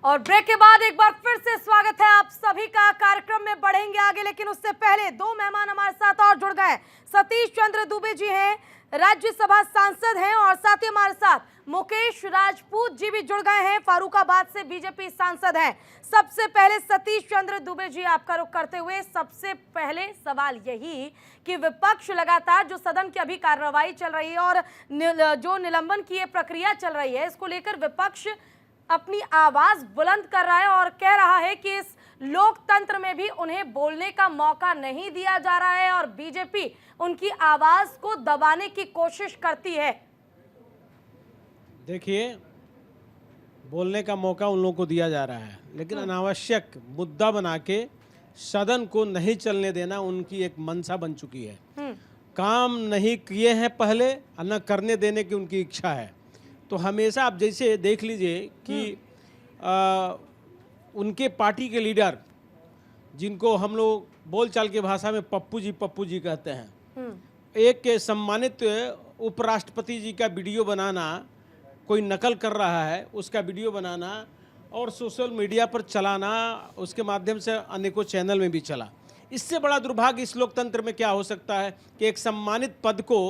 और ब्रेक के बाद एक बार फिर से स्वागत है आप सभी का। कार्यक्रम में बढ़ेंगे आगे, लेकिन उससे पहले दो मेहमान हमारे साथ और जुड़ गए। सतीश चंद्र दुबे जी हैं, राज्यसभा सांसद हैं, और साथ ही हमारे साथ मुकेश राजपूत जी भी जुड़ गए हैं, फर्रुखाबाद से बीजेपी सांसद हैं। सबसे पहले सतीश चंद्र दुबे जी, आपका रुख करते हुए सबसे पहले सवाल यही कि विपक्ष लगातार जो सदन की अभी कार्रवाई चल रही है और जो निलंबन की ये प्रक्रिया चल रही है, इसको लेकर विपक्ष अपनी आवाज बुलंद कर रहा है और कह रहा है कि इस लोकतंत्र में भी उन्हें बोलने का मौका नहीं दिया जा रहा है और बीजेपी उनकी आवाज को दबाने की कोशिश करती है। देखिए, बोलने का मौका उन लोगों को दिया जा रहा है, लेकिन अनावश्यक मुद्दा बना के सदन को नहीं चलने देना उनकी एक मंशा बन चुकी है। काम नहीं किए हैं पहले, न करने देने की उनकी इच्छा है। तो हमेशा आप जैसे देख लीजिए कि उनके पार्टी के लीडर, जिनको हम लोग बोलचाल की भाषा में पप्पू जी कहते हैं, एक सम्मानित उपराष्ट्रपति जी का वीडियो बनाना, कोई नकल कर रहा है उसका वीडियो बनाना और सोशल मीडिया पर चलाना, उसके माध्यम से अनेकों चैनल में भी चला। इससे बड़ा दुर्भाग्य इस लोकतंत्र में क्या हो सकता है कि एक सम्मानित पद को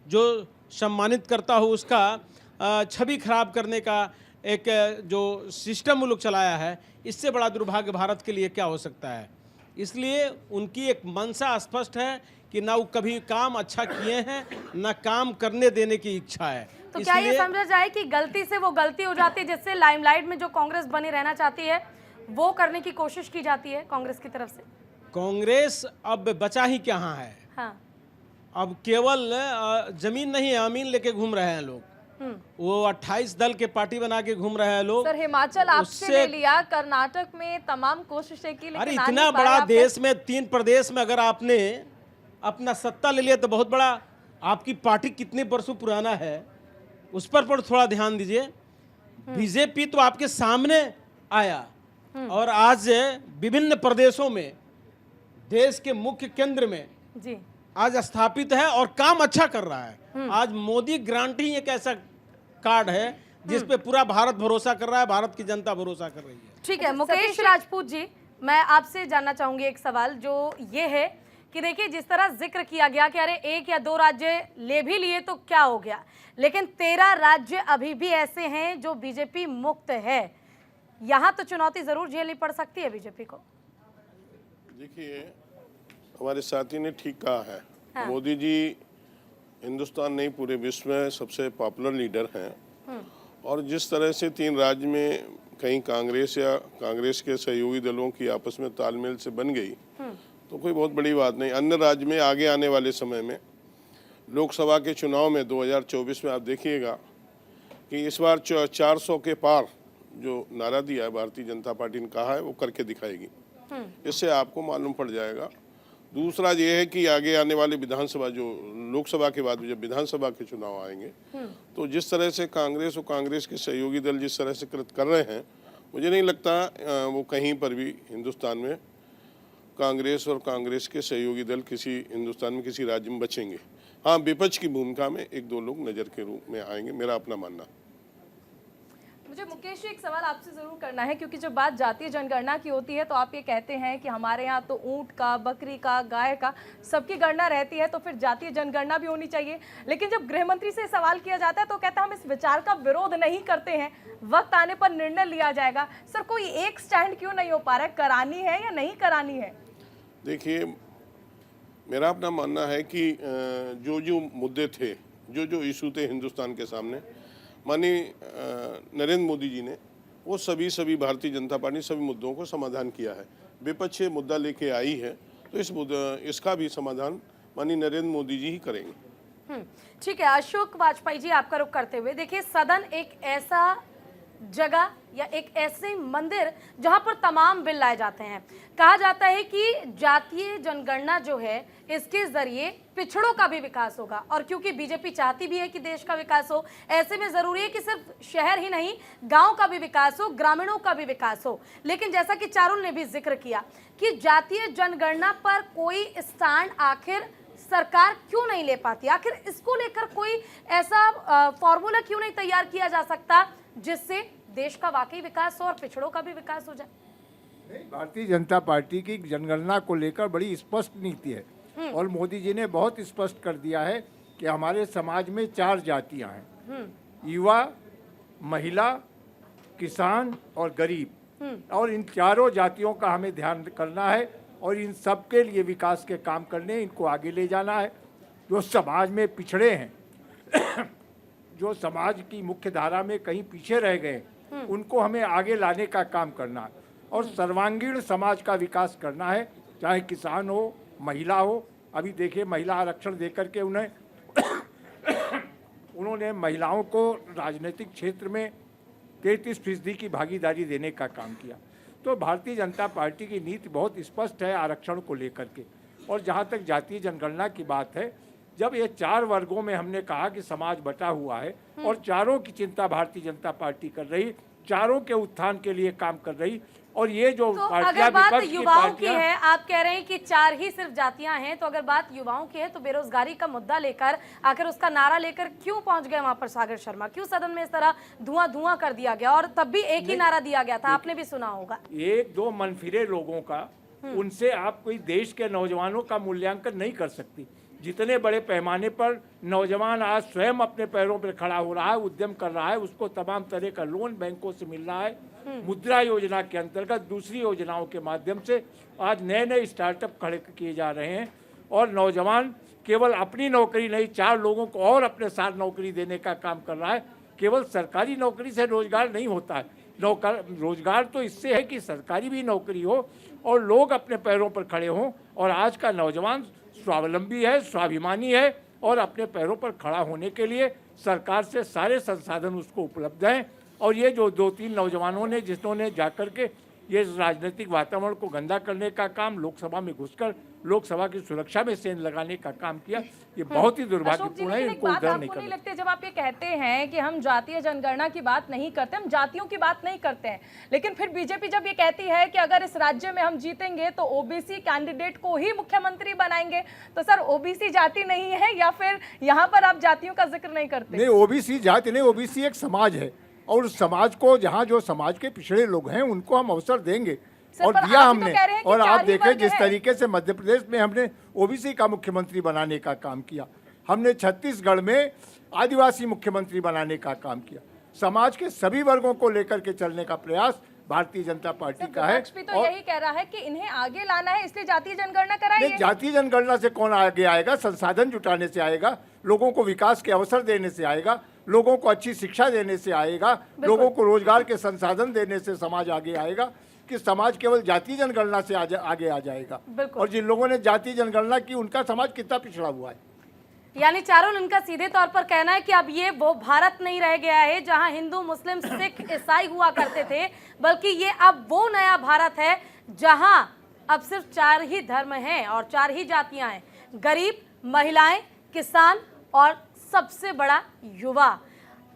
जो सम्मानित करता हो उसका छवि खराब करने का एक जो सिस्टम वो लोग चलाया है, इससे बड़ा दुर्भाग्य भारत के लिए क्या हो सकता है। इसलिए उनकी एक मंशा स्पष्ट है कि ना वो कभी काम अच्छा किए हैं, ना काम करने देने की इच्छा है। तो क्या ये समझा जाए कि गलती से वो गलती हो जाती है जिससे लाइमलाइट में जो कांग्रेस बनी रहना चाहती है वो करने की कोशिश की जाती है कांग्रेस की तरफ से? कांग्रेस अब बचा ही कहाँ है। हाँ। अब केवल जमीन नहीं, अमीन लेके घूम रहे हैं लोग। वो 28 दल के पार्टी बना के घूम रहे हैं लोग। सर, हिमाचल आपसे ले लिया, कर्नाटक में तमाम कोशिशें की, लेकिन अरे इतना बड़ा देश में 3 प्रदेश में अगर आपने अपना सत्ता ले लिया तो बहुत बड़ा। आपकी पार्टी कितने वर्षों पुराना है उस पर थोड़ा ध्यान दीजिए। बीजेपी तो आपके सामने आया और आज विभिन्न प्रदेशों में देश के मुख्य केंद्र में जी आज स्थापित है और काम अच्छा कर रहा है। आज मोदी ग्रांट ही एक ऐसा कार्ड है जिस पे पूरा भारत भरोसा कर रहा है, भारत की जनता भरोसा कर रही है। ठीक है मुकेश राजपूत जी, मैं आपसे जानना चाहूंगी एक सवाल जो ये है कि देखिए, जिस तरह जिक्र किया गया कि अरे 1 या 2 राज्य ले भी लिए तो क्या हो गया, लेकिन 13 राज्य अभी भी ऐसे हैं जो बीजेपी मुक्त है। यहाँ तो चुनौती जरूर झेलनी पड़ सकती है बीजेपी को। देखिए, हमारे साथी ने ठीक कहा है। हाँ। मोदी जी हिंदुस्तान नहीं पूरे विश्व में सबसे पॉपुलर लीडर हैं और जिस तरह से 3 राज्य में कहीं कांग्रेस या कांग्रेस के सहयोगी दलों की आपस में तालमेल से बन गई तो कोई बहुत बड़ी बात नहीं। अन्य राज्य में आगे आने वाले समय में लोकसभा के चुनाव में 2024 में आप देखिएगा कि इस बार 400 के पार जो नारा दिया है भारतीय जनता पार्टी ने कहा है वो करके दिखाएगी। इससे आपको मालूम पड़ जाएगा। दूसरा ये है कि आगे आने वाले विधानसभा, जो लोकसभा के बाद जब विधानसभा के चुनाव आएंगे तो जिस तरह से कांग्रेस और कांग्रेस के सहयोगी दल जिस तरह से कृत कर रहे हैं, मुझे नहीं लगता वो कहीं पर भी हिंदुस्तान में कांग्रेस और कांग्रेस के सहयोगी दल किसी हिंदुस्तान में किसी राज्य में बचेंगे। हाँ, विपक्ष की भूमिका में 1-2 लोग नज़र के रूप में आएंगे, मेरा अपना मानना। मुझे मुकेश जी एक सवाल आपसे जरूर करना है, क्योंकि जब बात जातीय जनगणना की होती है तो आप ये कहते हैं कि हमारे यहाँ तो ऊंट का, बकरी का, गाय का सबकी गणना रहती है, तो फिर जातीय जनगणना भी होनी चाहिए। लेकिन जब गृह मंत्री से सवाल किया जाता है तो कहते हैं हम इस विचार का विरोध नहीं करते हैं, वक्त आने पर निर्णय लिया जाएगा। सर, कोई एक स्टैंड क्यों नहीं हो पा रहा है, करानी है या नहीं करानी है? देखिए, मेरा अपना मानना है कि जो मुद्दे थे, जो इशू थे हिंदुस्तान के सामने, माननीय नरेंद्र मोदी जी ने वो सभी भारतीय जनता पार्टी सभी मुद्दों को समाधान किया है। विपक्ष मुद्दा लेके आई है तो इसका भी समाधान माननीय नरेंद्र मोदी जी ही करेंगे। ठीक है, अशोक वाजपेयी जी, आपका रुख करते हुए देखिए, सदन एक ऐसा जगह या एक ऐसे मंदिर जहां पर तमाम बिल लाए जाते हैं। कहा जाता है कि जातीय जनगणना जो है इसके जरिए पिछड़ों का भी विकास होगा, और क्योंकि बीजेपी चाहती भी है कि देश का विकास हो, ऐसे में जरूरी है कि सिर्फ शहर ही नहीं, गांव का भी विकास हो, ग्रामीणों का भी विकास हो। लेकिन जैसा कि चारुल ने भी जिक्र किया कि जातीय जनगणना पर कोई स्टैंड आखिर सरकार क्यों नहीं ले पाती, आखिर इसको लेकर कोई ऐसा फॉर्मूला क्यों नहीं तैयार किया जा सकता जिससे देश का वाकई विकास हो और पिछड़ों का भी विकास हो जाए? भारतीय जनता पार्टी की जनगणना को लेकर बड़ी स्पष्ट नीति है और मोदी जी ने बहुत स्पष्ट कर दिया है कि हमारे समाज में 4 जातियां हैं, युवा, महिला, किसान और गरीब। और इन चारों जातियों का हमें ध्यान करना है और इन सब के लिए विकास के काम करने, इनको आगे ले जाना है। जो समाज में पिछड़े हैं जो समाज की मुख्य धारा में कहीं पीछे रह गए, उनको हमें आगे लाने का काम करना है और सर्वांगीण समाज का विकास करना है, चाहे किसान हो, महिला हो। अभी देखिए, महिला आरक्षण देकर के उन्होंने महिलाओं को राजनीतिक क्षेत्र में 33% की भागीदारी देने का काम किया। तो भारतीय जनता पार्टी की नीति बहुत स्पष्ट है आरक्षण को लेकर के। और जहाँ तक जातीय जनगणना की बात है, जब ये 4 वर्गों में हमने कहा कि समाज बटा हुआ है और चारों की चिंता भारतीय जनता पार्टी कर रही, चारों के उत्थान के लिए काम कर रही, और ये जो तो पार्टियां अगर बात विपक्ष की युवाओं की पार्टियां, है, आप कह रहे हैं कि 4 ही सिर्फ जातियां हैं, तो अगर बात युवाओं की है तो बेरोजगारी का मुद्दा लेकर आखिर उसका नारा लेकर क्यों पहुंच गए वहां पर सागर शर्मा? क्यों सदन में इस तरह धुआं कर दिया गया? और तब भी एक ही नारा दिया गया था, आपने भी सुना होगा। 1-2 मनफिरे लोगों का, उनसे आप कोई देश के नौजवानों का मूल्यांकन नहीं कर सकती। जितने बड़े पैमाने पर नौजवान आज स्वयं अपने पैरों पर खड़ा हो रहा है, उद्यम कर रहा है, उसको तमाम तरह का लोन बैंकों से मिल रहा है, मुद्रा योजना के अंतर्गत, दूसरी योजनाओं के माध्यम से आज नए स्टार्टअप खड़े किए जा रहे हैं। और नौजवान केवल अपनी नौकरी नहीं, 4 लोगों को और अपने साथ नौकरी देने का काम कर रहा है। केवल सरकारी नौकरी से रोजगार नहीं होता है, रोजगार तो इससे है कि सरकारी भी नौकरी हो और लोग अपने पैरों पर खड़े हों। और आज का नौजवान स्वावलंबी है, स्वाभिमानी है और अपने पैरों पर खड़ा होने के लिए सरकार से सारे संसाधन उसको उपलब्ध हैं। और ये जो 2-3 नौजवानों ने, जिन्होंने जाकर के ये राजनीतिक वातावरण को गंदा करने का काम, लोकसभा में घुसकर लोकसभा की सुरक्षा में सेंध लगाने का काम किया, ये बहुत ही दुर्भाग्यपूर्ण है। इनको उधर नहीं करना। लगते जब आप ये कहते हैं कि हम जातीय जनगणना की बात नहीं करते, हम जातियों की बात नहीं करते हैं, लेकिन फिर बीजेपी जब ये कहती है कि अगर इस राज्य में हम जीतेंगे तो ओबीसी कैंडिडेट को ही मुख्यमंत्री बनाएंगे, तो सर ओबीसी जाति नहीं है या फिर यहाँ पर आप जातियों का जिक्र नहीं करते? नहीं, ओबीसी जाति नहीं, ओबीसी एक समाज है और उस समाज को, जहाँ जो समाज के पिछड़े लोग हैं, उनको हम अवसर देंगे और दिया हमने। और आप देखें जिस तरीके से मध्य प्रदेश में हमने ओबीसी का मुख्यमंत्री बनाने का काम किया, हमने छत्तीसगढ़ में आदिवासी मुख्यमंत्री बनाने का काम किया। समाज के सभी वर्गों को लेकर के चलने का प्रयास भारतीय जनता पार्टी का है। विपक्ष भी तो यही कह रहा है कि इन्हें आगे लाना है, इसलिए जातीय जनगणना कराइए। जातीय जनगणना से कौन आगे आएगा? संसाधन जुटाने से आएगा, लोगों को विकास के अवसर देने से आएगा, लोगों को अच्छी शिक्षा देने से आएगा, लोगों को रोजगार के संसाधन देने से समाज आगे आएगा। कि समाज केवल जातीय जनगणना से आगे आ जाएगा? और जिन लोगों ने जातीय जनगणना की, उनका समाज कितना पिछड़ा हुआ है। यानी चारुल, उनका सीधे तौर पर कहना है कि अब ये वो भारत नहीं रह गया है जहां हिंदू, मुस्लिम, सिख, ईसाई हुआ करते थे, बल्कि ये अब वो नया भारत है जहां अब सिर्फ 4 ही धर्म हैं और 4 ही जातियां हैं, गरीब, महिलाएं, किसान और सबसे बड़ा युवा।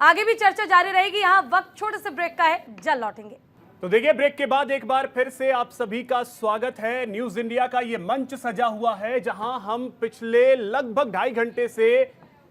आगे भी चर्चा जारी रहेगी। यहाँ वक्त छोटे से ब्रेक का है, जल्द लौटेंगे। तो देखिए, ब्रेक के बाद एक बार फिर से आप सभी का स्वागत है। न्यूज इंडिया का ये मंच सजा हुआ है जहां हम पिछले लगभग 2.5 घंटे से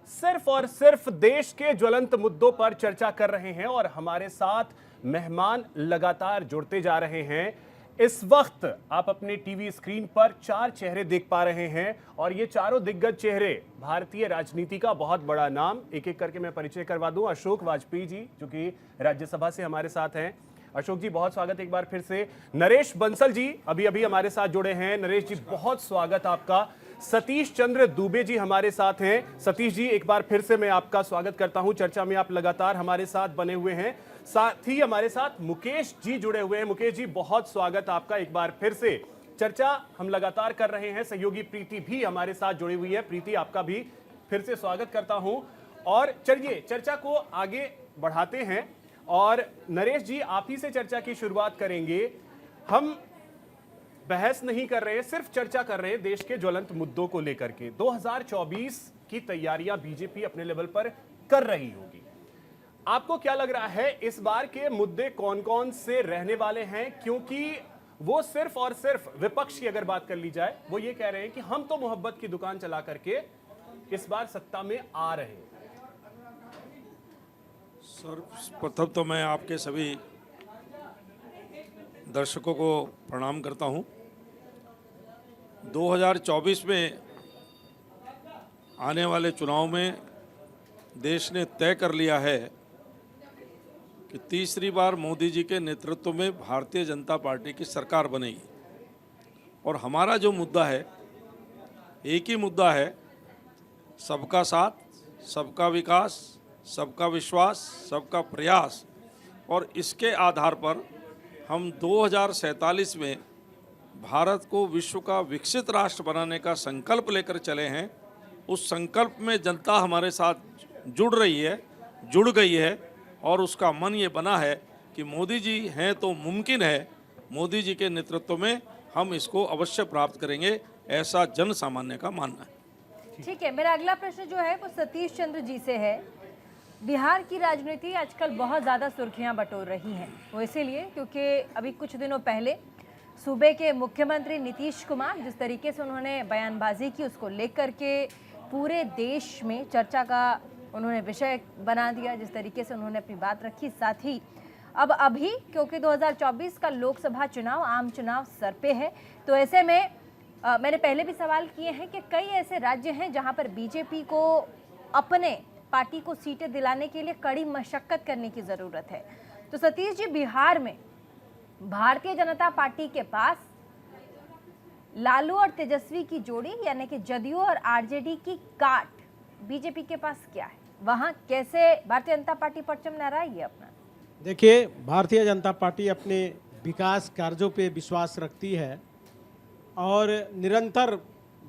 सिर्फ और सिर्फ देश के ज्वलंत मुद्दों पर चर्चा कर रहे हैं और हमारे साथ मेहमान लगातार जुड़ते जा रहे हैं। इस वक्त आप अपने टीवी स्क्रीन पर 4 चेहरे देख पा रहे हैं और ये चारों दिग्गज चेहरे भारतीय राजनीति का बहुत बड़ा नाम। एक एक करके मैं परिचय करवा दूं। अशोक वाजपेयी जी, जो कि राज्यसभा से हमारे साथ हैं। अशोक जी, बहुत स्वागत एक बार फिर से। नरेश बंसल जी अभी अभी हमारे साथ जुड़े हैं। नरेश जी, बहुत स्वागत आपका। सतीश चंद्र दुबे जी हमारे साथ हैं। सतीश जी, एक बार फिर से मैं आपका स्वागत करता हूं। चर्चा में आप लगातार हमारे साथ बने हुए हैं। साथ ही हमारे साथ मुकेश जी जुड़े हुए हैं। मुकेश जी, बहुत स्वागत आपका एक बार फिर से। चर्चा हम लगातार कर रहे हैं। सहयोगी प्रीति भी हमारे साथ जुड़ी हुई है। प्रीति, आपका भी फिर से स्वागत करता हूं। और चलिए चर्चा को आगे बढ़ाते हैं और नरेश जी, आप ही से चर्चा की शुरुआत करेंगे। हम बहस नहीं कर रहे हैं, सिर्फ चर्चा कर रहे हैं देश के ज्वलंत मुद्दों को लेकर के। 2024 की तैयारियां बीजेपी अपने लेवल पर कर रही होगी। आपको क्या लग रहा है, इस बार के मुद्दे कौन कौन से रहने वाले हैं? क्योंकि वो सिर्फ और सिर्फ विपक्ष की अगर बात कर ली जाए, वो ये कह रहे हैं कि हम तो मोहब्बत की दुकान चला करके इस बार सत्ता में आ रहे हैं। सर्वप्रथम तो मैं आपके सभी दर्शकों को प्रणाम करता हूं। 2024 में आने वाले चुनाव में देश ने तय कर लिया है कि तीसरी बार मोदी जी के नेतृत्व में भारतीय जनता पार्टी की सरकार बनेगी। और हमारा जो मुद्दा है, एक ही मुद्दा है, सबका साथ, सबका विकास, सबका विश्वास, सबका प्रयास। और इसके आधार पर हम 2047 में भारत को विश्व का विकसित राष्ट्र बनाने का संकल्प लेकर चले हैं। उस संकल्प में जनता हमारे साथ जुड़ रही है, जुड़ गई है, और उसका मन ये बना है कि मोदी जी हैं तो मुमकिन है, मोदी जी के नेतृत्व में हम इसको अवश्य प्राप्त करेंगे, ऐसा जन सामान्य का मानना है। ठीक है, मेरा अगला प्रश्न जो है वो सतीश चंद्र जी से है। बिहार की राजनीति आजकल बहुत ज़्यादा सुर्खियां बटोर रही हैं। वो इसीलिए क्योंकि अभी कुछ दिनों पहले सूबे के मुख्यमंत्री नीतीश कुमार जिस तरीके से उन्होंने बयानबाजी की, उसको लेकर के पूरे देश में चर्चा का उन्होंने विषय बना दिया। जिस तरीके से उन्होंने अपनी बात रखी, साथ ही अब अभी क्योंकि 2024 का लोकसभा चुनाव, आम चुनाव सर पे है, तो ऐसे में मैंने पहले भी सवाल किए हैं कि कई ऐसे राज्य हैं जहां पर बीजेपी को अपने पार्टी को सीटें दिलाने के लिए कड़ी मशक्कत करने की ज़रूरत है। तो सतीश जी, बिहार में भारतीय जनता पार्टी के पास लालू और तेजस्वी की जोड़ी यानी कि जदयू और आरजेडी की काट बीजेपी के पास क्या है? वहां कैसे भारतीय जनता पार्टी परचम लहराएगी अपना? देखिए, भारतीय जनता पार्टी अपने विकास कार्यों पे विश्वास रखती है और निरंतर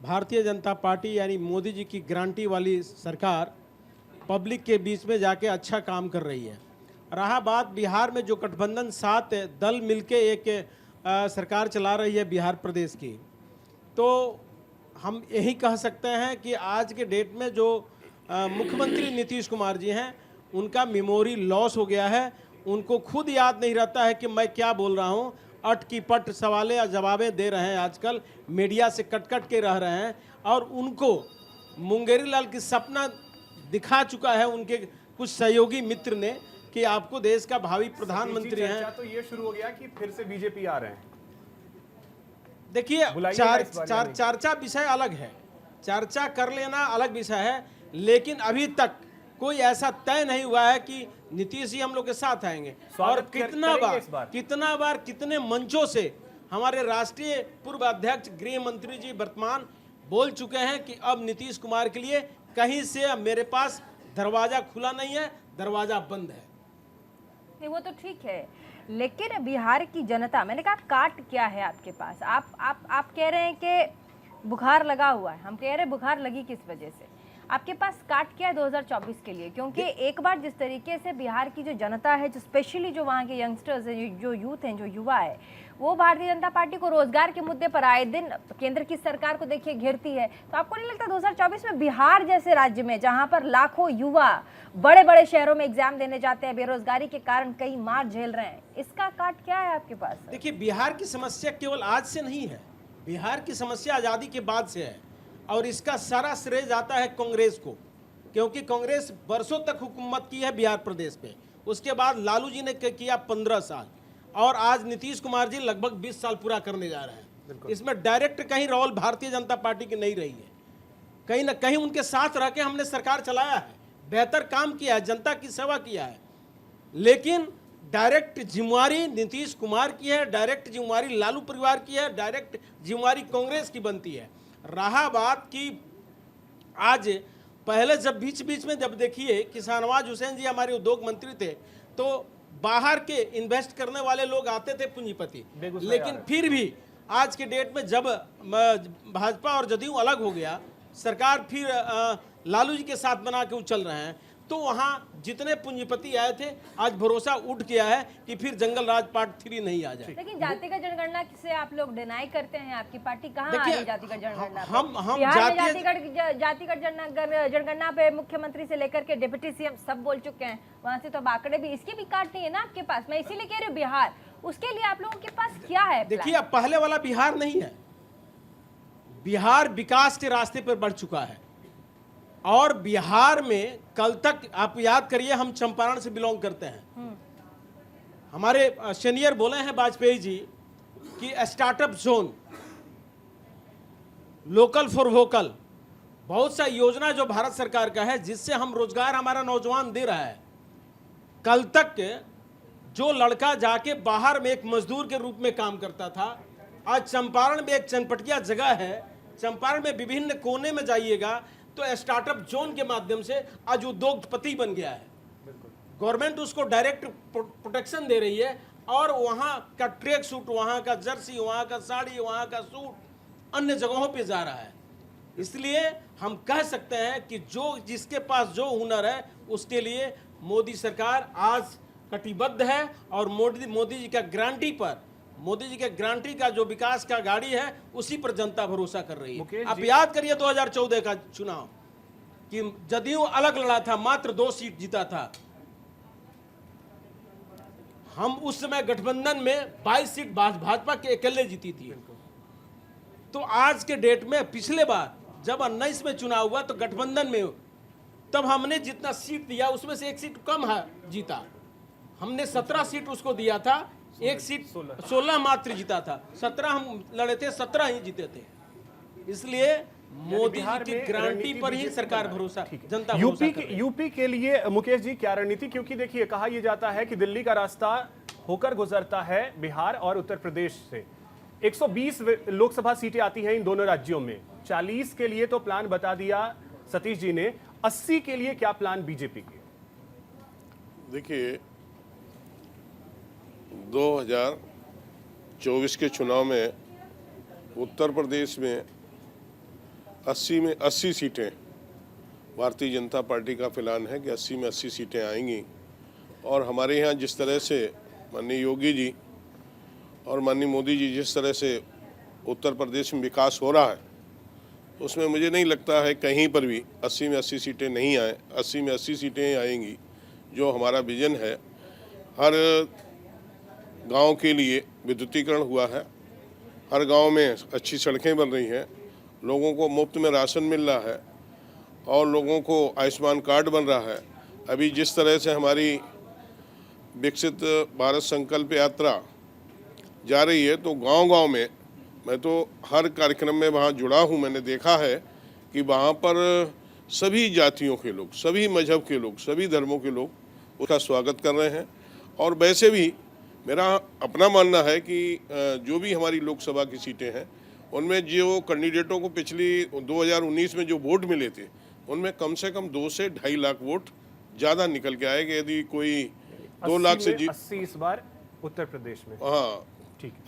भारतीय जनता पार्टी यानी मोदी जी की गारंटी वाली सरकार पब्लिक के बीच में जाके अच्छा काम कर रही है। रहा बात बिहार में जो गठबंधन 7 दल मिलके एक सरकार चला रही है बिहार प्रदेश की, तो हम यही कह सकते हैं कि आज के डेट में जो मुख्यमंत्री नीतीश कुमार जी हैं, उनका मेमोरी लॉस हो गया है। उनको खुद याद नहीं रहता है कि मैं क्या बोल रहा हूँ। अट की पट सवालें या जवाबें दे रहे हैं, आजकल मीडिया से कट कट के रह रहे हैं, और उनको मुंगेरी लाल की सपना दिखा चुका है उनके कुछ सहयोगी मित्र ने कि आपको देश का भावी प्रधानमंत्री हैं। तो ये शुरू हो गया कि फिर से बीजेपी आ रहे हैं। देखिए, चर्चा विषय अलग है, चर्चा कर लेना अलग विषय है, लेकिन अभी तक कोई ऐसा तय नहीं हुआ है कि नीतीश जी हम लोग के साथ आएंगे। और कितना बार कितने मंचों से हमारे राष्ट्रीय पूर्व अध्यक्ष गृह मंत्री जी वर्तमान बोल चुके हैं कि अब नीतीश कुमार के लिए कहीं से मेरे पास दरवाजा खुला नहीं है, दरवाजा बंद है। नहीं, वो तो ठीक है, लेकिन बिहार की जनता, मैंने कहा काट क्या है आपके पास? आप कह रहे हैं कि बुखार लगा हुआ है, हम कह रहे हैं बुखार लगी किस वजह से? आपके पास काट क्या है 2024 के लिए? क्योंकि एक बार जिस तरीके से बिहार की जो जनता है, जो स्पेशली जो वहाँ के यंगस्टर्स हैं, जो यूथ हैं, जो युवा है, वो भारतीय जनता पार्टी को रोजगार के मुद्दे पर आए दिन केंद्र की सरकार को देखिए घेरती है। तो आपको नहीं लगता 2024 में बिहार जैसे राज्य में, जहाँ पर लाखों युवा बड़े बड़े शहरों में एग्जाम देने जाते हैं, बेरोजगारी के कारण कई मार झेल रहे हैं, इसका काट क्या है आपके पास? देखिए, बिहार की समस्या केवल आज से नहीं है, बिहार की समस्या आज़ादी के बाद से है, और इसका सारा श्रेय जाता है कांग्रेस को, क्योंकि कांग्रेस वर्षों तक हुकूमत की है बिहार प्रदेश पे। उसके बाद लालू जी ने किया 15 साल, और आज नीतीश कुमार जी लगभग 20 साल पूरा करने जा रहे हैं। इसमें डायरेक्ट कहीं रोल भारतीय जनता पार्टी की नहीं रही है, कहीं ना कहीं उनके साथ रह के हमने सरकार चलाया है, बेहतर काम किया है, जनता की सेवा किया है, लेकिन डायरेक्ट जिम्मेवारी नीतीश कुमार की है, डायरेक्ट जिम्मेवारी लालू परिवार की है, डायरेक्ट जिम्मेवारी कांग्रेस की बनती है। रहा बात कि आज पहले जब बीच बीच में जब देखिए कि शाहनवाज हुसैन जी हमारे उद्योग मंत्री थे, तो बाहर के इन्वेस्ट करने वाले लोग आते थे, पूंजीपति, लेकिन फिर भी आज के डेट में जब भाजपा और जदयू अलग हो गया, सरकार फिर लालू जी के साथ बना के चल रहे हैं, तो वहाँ जितने पूंजीपति आए थे, आज भरोसा उठ गया है कि फिर जंगल राज पार्ट 3 नहीं आ जाए। लेकिन जातिगत जनगणना से आप लोग डिनाई करते हैं, आपकी पार्टी कहाँ आ रही जातिगत जनगणना? हम जातिगत जनगणना पे मुख्यमंत्री से लेकर के डिप्टी सीएम सब बोल चुके हैं, वहाँ से तो अब आंकड़े भी, इसकी भी काट नहीं है ना आपके पास। मैं इसीलिए कह रही हूँ बिहार, उसके लिए आप लोगों के पास क्या है? देखिए, अब पहले वाला बिहार नहीं है, बिहार विकास के रास्ते पर बढ़ चुका है। और बिहार में कल तक आप याद करिए, हम चंपारण से बिलोंग करते हैं। हमारे सीनियर बोले हैं वाजपेयी जी कि startup zone, local for vocal, बहुत सा योजना जो भारत सरकार का है जिससे हम रोजगार हमारा नौजवान दे रहा है। कल तक जो लड़का जाके बाहर में एक मजदूर के रूप में काम करता था, आज चंपारण में एक चनपटिया जगह है, चंपारण में विभिन्न कोने में जाइएगा तो स्टार्टअप जोन के माध्यम से आज उद्योगपति बन गया है। गवर्नमेंट उसको डायरेक्ट प्रोटेक्शन दे रही है और वहाँ का ट्रैक सूट, वहाँ का जर्सी, वहाँ का साड़ी, वहाँ का सूट अन्य जगहों पे जा रहा है। इसलिए हम कह सकते हैं कि जो जिसके पास जो हुनर है उसके लिए मोदी सरकार आज कटिबद्ध है और मोदी जी का गारंटी पर, मोदी जी के गारंटी का जो विकास का गाड़ी है उसी पर जनता भरोसा कर रही है। आप याद करिए 2014 का चुनाव कि जदयू अलग लड़ा था, मात्र 2 सीट जीता था। हम उस समय गठबंधन में 22 सीट भाजपा के अकेले जीती थी। तो आज के डेट में पिछले बार जब 19 में चुनाव हुआ तो गठबंधन में तब हमने जितना सीट दिया उसमें से 1 सीट कम है जीता। हमने 17 सीट उसको दिया था, 1 सीट 16 मात्र जीता था। 17 हम लड़े थे, 17 ही जीते थे। इसलिए मोदी जी की गारंटी पर ही सरकार भरोसा, जनता यूपी के लिए मुकेश जी क्या रणनीति? क्योंकि देखिए कहा यह जाता है कि दिल्ली का रास्ता होकर गुजरता है बिहार और उत्तर प्रदेश से। 120 लोकसभा सीटें आती हैं इन दोनों राज्यों में। 40 के लिए तो प्लान बता दिया सतीश जी ने, 80 के लिए क्या प्लान बीजेपी के? देखिए 2024 के चुनाव में उत्तर प्रदेश में 80 में 80 सीटें भारतीय जनता पार्टी का प्लान है कि 80 में 80 सीटें आएंगी। और हमारे यहाँ जिस तरह से माननीय योगी जी और माननीय मोदी जी जिस तरह से उत्तर प्रदेश में विकास हो रहा है उसमें मुझे नहीं लगता है कहीं पर भी 80 में 80 सीटें नहीं आए। 80 में 80 सीटें आएंगी। जो हमारा विजन है, हर गांव के लिए विद्युतीकरण हुआ है, हर गांव में अच्छी सड़कें बन रही हैं, लोगों को मुफ्त में राशन मिल रहा है और लोगों को आयुष्मान कार्ड बन रहा है। अभी जिस तरह से हमारी विकसित भारत संकल्प यात्रा जा रही है तो गांव-गांव में, मैं तो हर कार्यक्रम में वहाँ जुड़ा हूँ, मैंने देखा है कि वहाँ पर सभी जातियों के लोग, सभी मजहब के लोग, सभी धर्मों के लोग उसका स्वागत कर रहे हैं। और वैसे भी मेरा अपना मानना है कि जो भी हमारी लोकसभा की सीटें हैं उनमें जो कैंडिडेटों को पिछली 2019 में जो वोट मिले थे उनमें कम से कम 2 से 2.5 लाख वोट ज़्यादा निकल के आएगा। यदि कोई 2 लाख से 80 इस बार उत्तर प्रदेश में, हाँ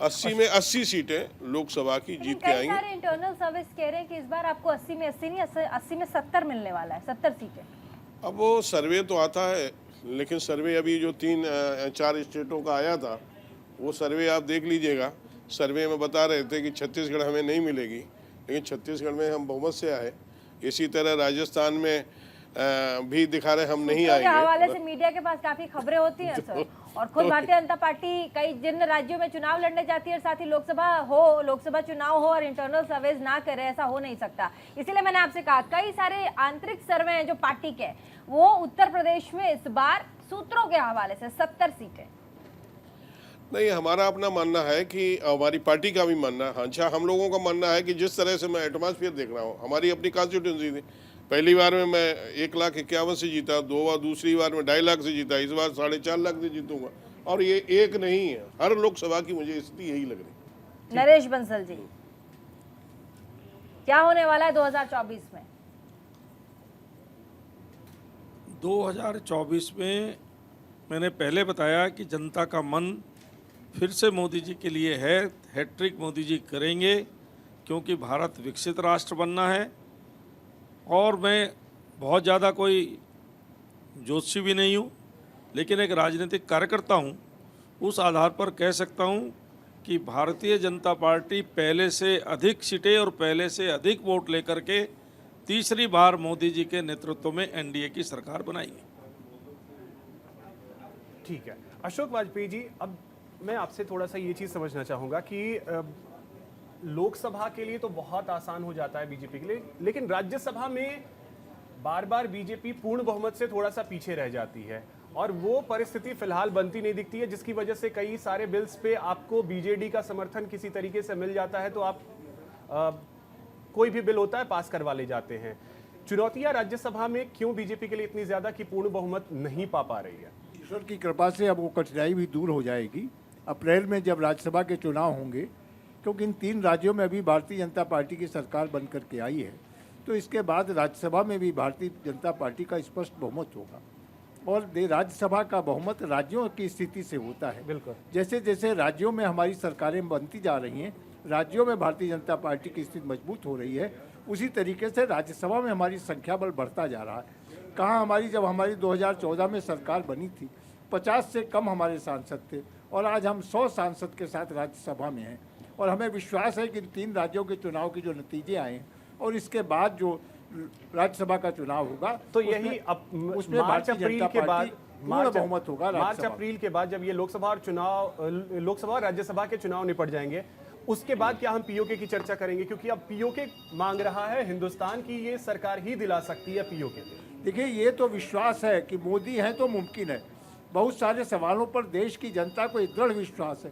80 में 80 सीटें लोकसभा की जीत के आएंगी। सारे इंटरनल सर्विस कह रहे हैं कि इस बार आपको 80 में 80 नहीं 80 में 70 मिलने वाला है, 70 सीटें। अब वो सर्वे तो आता है, लेकिन सर्वे अभी जो 3-4 स्टेटों का आया था वो सर्वे आप देख लीजिएगा। सर्वे में बता रहे थे कि छत्तीसगढ़ हमें नहीं मिलेगी, लेकिन छत्तीसगढ़ में हम बहुमत से आए। इसी तरह राजस्थान में भी दिखा रहे हम नहीं आएंगे। हवाले से मीडिया के पास काफी खबरें होती हैं सर, और खुद भारतीय जनता पार्टी कई जिन राज्यों में चुनाव लड़ने जाती है और साथ ही लोकसभा चुनाव हो और इंटरनल सर्वेज ना करे, ऐसा हो नहीं सकता। इसीलिए मैंने आपसे कहा कई सारे आंतरिक सर्वे हैं जो पार्टी के, वो उत्तर प्रदेश में इस बार सूत्रों के हवाले से 70 सीटें। नहीं, हमारा अपना मानना है कि हमारी पार्टी का भी मानना है। अच्छा, हम लोगों का मानना है कि जिस तरह से मैं एटमॉस्फेयर देख रहा हूँ, हमारी अपनी कॉन्स्टिट्यूंसी थी, पहली बार में मैं 1,51,000 से जीता, दूसरी बार में 2.5 लाख से जीता, इस बार 4.5 लाख से जीतूंगा। और ये एक नहीं है, हर लोकसभा की मुझे स्थिति यही लग रही। नरेश बंसल जी, क्या होने वाला है 2024 में? 2024 में मैंने पहले बताया कि जनता का मन फिर से मोदी जी के लिए है। हैट्रिक मोदी जी करेंगे क्योंकि भारत विकसित राष्ट्र बनना है। और मैं बहुत ज़्यादा कोई ज्योतिषी भी नहीं हूँ, लेकिन एक राजनीतिक कार्यकर्ता हूँ। उस आधार पर कह सकता हूँ कि भारतीय जनता पार्टी पहले से अधिक सीटें और पहले से अधिक वोट लेकर के तीसरी बार मोदी जी के नेतृत्व में एनडीए की सरकार बनाएगी। ठीक है अशोक वाजपेयी जी, अब मैं आपसे थोड़ा सा ये चीज़ समझना चाहूँगा कि लोकसभा के लिए तो बहुत आसान हो जाता है बीजेपी के लिए, लेकिन राज्यसभा में बार बार बीजेपी पूर्ण बहुमत से थोड़ा सा पीछे रह जाती है और वो परिस्थिति फिलहाल बनती नहीं दिखती है, जिसकी वजह से कई सारे बिल्स पे आपको बीजेडी का समर्थन किसी तरीके से मिल जाता है तो आप कोई भी बिल होता है पास करवा ले जाते हैं। चुनौतियां राज्यसभा में क्यों बीजेपी के लिए इतनी ज्यादा कि पूर्ण बहुमत नहीं पा रही है? ईश्वर की कृपा से अब वो कठिनाई भी दूर हो जाएगी अप्रैल में जब राज्यसभा के चुनाव होंगे, क्योंकि इन 3 राज्यों में अभी भारतीय जनता पार्टी की सरकार बन करके आई है, तो इसके बाद राज्यसभा में भी भारतीय जनता पार्टी का स्पष्ट बहुमत होगा। और राज्यसभा का बहुमत राज्यों की स्थिति से होता है। बिल्कुल। जैसे जैसे राज्यों में हमारी सरकारें बनती जा रही हैं, राज्यों में भारतीय जनता पार्टी की स्थिति मजबूत हो रही है, उसी तरीके से राज्यसभा में हमारी संख्या बल बढ़ता जा रहा है। कहाँ जब हमारी 2014 में सरकार बनी थी 50 से कम हमारे सांसद थे और आज हम 100 सांसद के साथ राज्यसभा में हैं। और हमें विश्वास है कि 3 राज्यों के चुनाव के जो नतीजे आए हैं और इसके बाद जो राज्यसभा का चुनाव होगा तो यही उसमें मार्च अप्रैल के बाद पूर्ण बहुमत होगा। मार्च अप्रैल के बाद जब ये लोकसभा और राज्यसभा के चुनाव निपट जाएंगे, उसके बाद क्या हम पीओके की चर्चा करेंगे? क्योंकि अब पीओके मांग रहा है हिंदुस्तान की ये सरकार ही दिला सकती है पीओके। देखिए, ये तो विश्वास है कि मोदी हैं तो मुमकिन है। बहुत सारे सवालों पर देश की जनता को एक दृढ़ विश्वास है।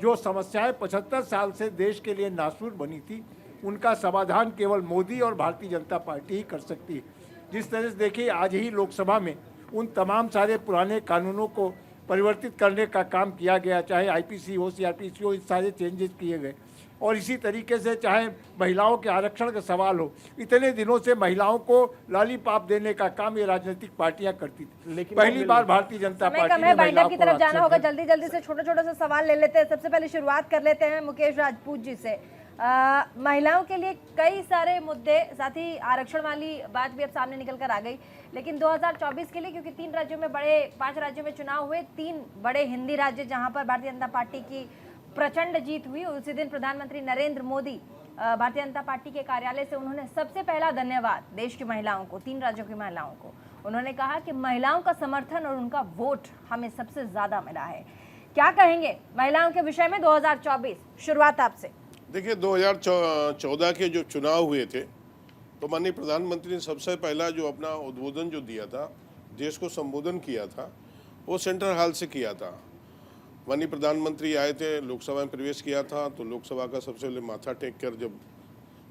जो समस्याएं 75 साल से देश के लिए नासूर बनी थी, उनका समाधान केवल मोदी और भारतीय जनता पार्टी ही कर सकती है। जिस तरह से देखिए, आज ही लोकसभा में उन तमाम सारे पुराने कानूनों को परिवर्तित करने का काम किया गया, चाहे आईपीसी हो, सीआरपीसी हो, इस सारे चेंजेस किए गए। और इसी तरीके से चाहे महिलाओं के आरक्षण का सवाल हो, इतने दिनों से महिलाओं को लॉलीपॉप देने का काम ये राजनीतिक पार्टियां करती थी, लेकिन पहली बार भारतीय जनता पार्टी ने महिलाओं की तरफ जाना होगा। जल्दी जल्दी से छोटे से सवाल ले लेते हैं। सबसे पहले शुरुआत कर लेते हैं मुकेश राजपूत जी से। महिलाओं के लिए कई सारे मुद्दे, साथ ही आरक्षण वाली बात भी अब सामने निकल कर आ गई, लेकिन 2024 के लिए क्योंकि 5 राज्यों में चुनाव हुए, 3 बड़े हिंदी राज्य जहां पर भारतीय जनता पार्टी की प्रचंड जीत हुई, उसी दिन प्रधानमंत्री नरेंद्र मोदी भारतीय जनता पार्टी के कार्यालय से उन्होंने सबसे पहला धन्यवाद देश की महिलाओं को, 3 राज्यों की महिलाओं को। उन्होंने कहा कि महिलाओं का समर्थन और उनका वोट हमें सबसे ज्यादा मिला है। क्या कहेंगे महिलाओं के विषय में 2024? शुरुआत आपसे। देखिए, 2014 के जो चुनाव हुए थे तो माननीय प्रधानमंत्री ने सबसे पहला जो अपना उद्बोधन जो दिया था, देश को संबोधन किया था, वो सेंट्रल हॉल से किया था। माननीय प्रधानमंत्री आए थे, लोकसभा में प्रवेश किया था, तो लोकसभा का सबसे पहले माथा टेक कर जब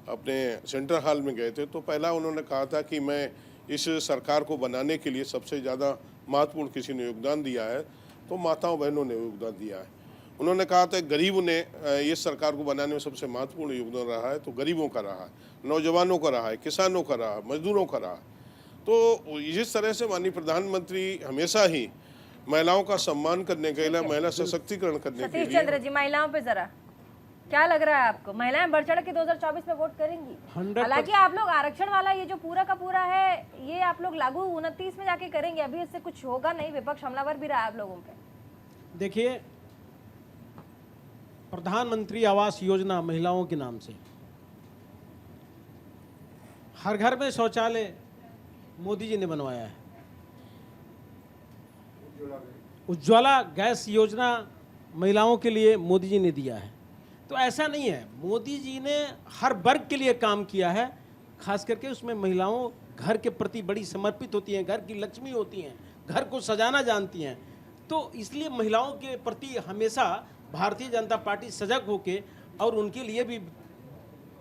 अपने सेंट्रल हॉल में गए थे तो पहला उन्होंने कहा था कि मैं इस सरकार को बनाने के लिए सबसे ज़्यादा महत्वपूर्ण किसी ने योगदान दिया है तो माताओं बहनों ने योगदान दिया है। उन्होंने कहा था गरीब ने इस सरकार को बनाने में सबसे महत्वपूर्ण योगदान रहा है, तो गरीबों का रहा है, नौजवानों का रहा है, किसानों का रहा है, मजदूरों का रहा है। तो इस तरह से माननीय प्रधानमंत्री हमेशा ही महिलाओं का सम्मान करने के लिए, महिला सशक्तिकरण करने के सतीश लिए। चंद्र जी, महिलाओं पे जरा क्या लग रहा है आपको? महिलाएं बढ़ चढ़ के 2024 में वोट करेंगी? हालांकि आप लोग आरक्षण वाला ये जो पूरा का पूरा है, ये आप लोग लागू 29 में जाके करेंगे, अभी इससे कुछ होगा नहीं, विपक्ष हमलावर भी रहा है आप लोगों पे। देखिए, प्रधानमंत्री आवास योजना महिलाओं के नाम से, हर घर में शौचालय मोदी जी ने बनवाया है। उज्ज्वला गैस योजना महिलाओं के लिए मोदी जी ने दिया है। तो ऐसा नहीं है, मोदी जी ने हर वर्ग के लिए काम किया है, खास करके उसमें महिलाओं घर के प्रति बड़ी समर्पित होती हैं, घर की लक्ष्मी होती हैं, घर को सजाना जानती हैं। तो इसलिए महिलाओं के प्रति हमेशा भारतीय जनता पार्टी सजग होके और उनके लिए भी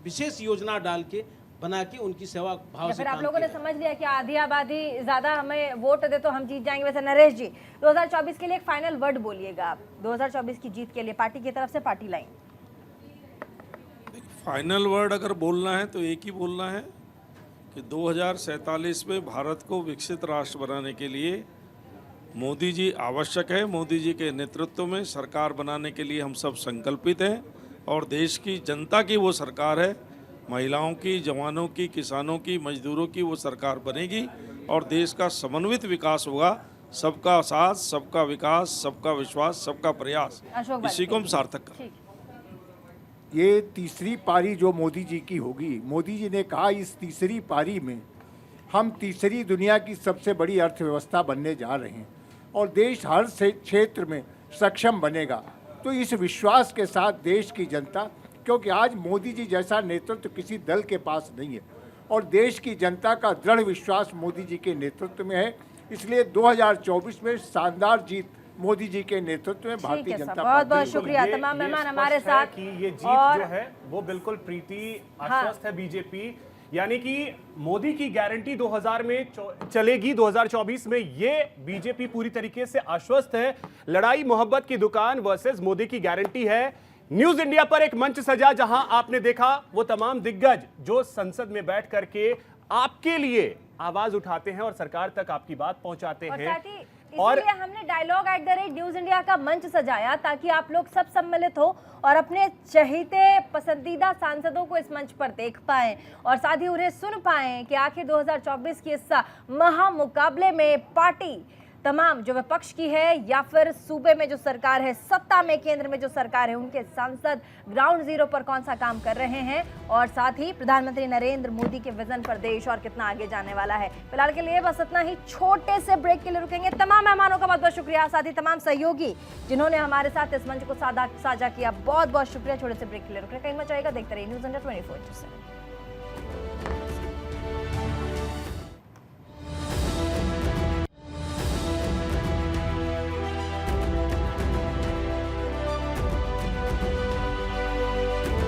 विशेष योजना डाल के बना के उनकी सेवा भाव से फिर आप काम लोगों ने किया है। समझ लिया कि आधी आबादी ज्यादा हमें वोट दे तो हम जीत जाएंगे। वैसे नरेश जी, 2024 के लिए एक फाइनल वर्ड बोलिएगा आप 2024 की जीत के लिए पार्टी की तरफ से, पार्टी लाइन। फाइनल वर्ड अगर बोलना है तो एक ही बोलना है कि 2047 में भारत को विकसित राष्ट्र बनाने के लिए मोदी जी आवश्यक है। मोदी जी के नेतृत्व में सरकार बनाने के लिए हम सब संकल्पित हैं और देश की जनता की वो सरकार है, महिलाओं की, जवानों की, किसानों की, मजदूरों की वो सरकार बनेगी और देश का समन्वित विकास होगा। सबका साथ, सबका विकास, सबका विश्वास, सबका प्रयास, अशोक इसी को हम सार्थक करें। ये तीसरी पारी जो मोदी जी की होगी, मोदी जी ने कहा इस तीसरी पारी में हम तीसरी दुनिया की सबसे बड़ी अर्थव्यवस्था बनने जा रहे हैं और देश हर क्षेत्र में सक्षम बनेगा। तो इस विश्वास के साथ देश की जनता, क्योंकि आज मोदी जी जैसा नेतृत्व किसी दल के पास नहीं है, और देश की जनता का दृढ़ विश्वास मोदी जी के नेतृत्व में है। इसलिए 2024 में शानदार जीत मोदी जी के नेतृत्व में भारतीय ठीक है जनता सर, बहुत बहुत पार्टी शुक्रिया ये- तमाम ये मेहमान स्पष्ट हमारे है साथ। कि ये जीत और जो है वो बिल्कुल प्रीति आश्वस्त है बीजेपी, यानी कि मोदी की गारंटी 2000 में चलेगी, 2024 में ये बीजेपी पूरी तरीके से आश्वस्त है। लड़ाई मोहब्बत की दुकान वर्सेस मोदी की गारंटी है। न्यूज इंडिया पर एक मंच सजा जहां आपने देखा वो तमाम दिग्गज जो संसद में बैठ करके आपके लिए आवाज उठाते हैं और सरकार तक आपकी बात पहुंचाते और हैं। साथ ही इसीलिए हमने डायलॉग @ न्यूज इंडिया का मंच सजाया ताकि आप लोग सब सम्मिलित हो और अपने चहेते पसंदीदा सांसदों को इस मंच पर देख पाएं और साथ ही उन्हें सुन पाएं कि आखिर 2024 के इस महामुकाबले में पार्टी तमाम जो विपक्ष की है या फिर सूबे में जो सरकार है, सत्ता में केंद्र में जो सरकार है, उनके सांसद ग्राउंड जीरो पर कौन सा काम कर रहे हैं और साथ ही प्रधानमंत्री नरेंद्र मोदी के विजन पर देश और कितना आगे जाने वाला है। फिलहाल के लिए बस इतना ही, छोटे से ब्रेक के लिए रुकेंगे। तमाम मेहमानों का बहुत बहुत शुक्रिया, साथ ही तमाम सहयोगी जिन्होंने हमारे साथ इस मंच को साझा किया, बहुत बहुत शुक्रिया। छोटे से ब्रेक के लिए रुक रहे, कहीं मत जाइएगा, देखते रहिए न्यूज़ इंडिया 24/7।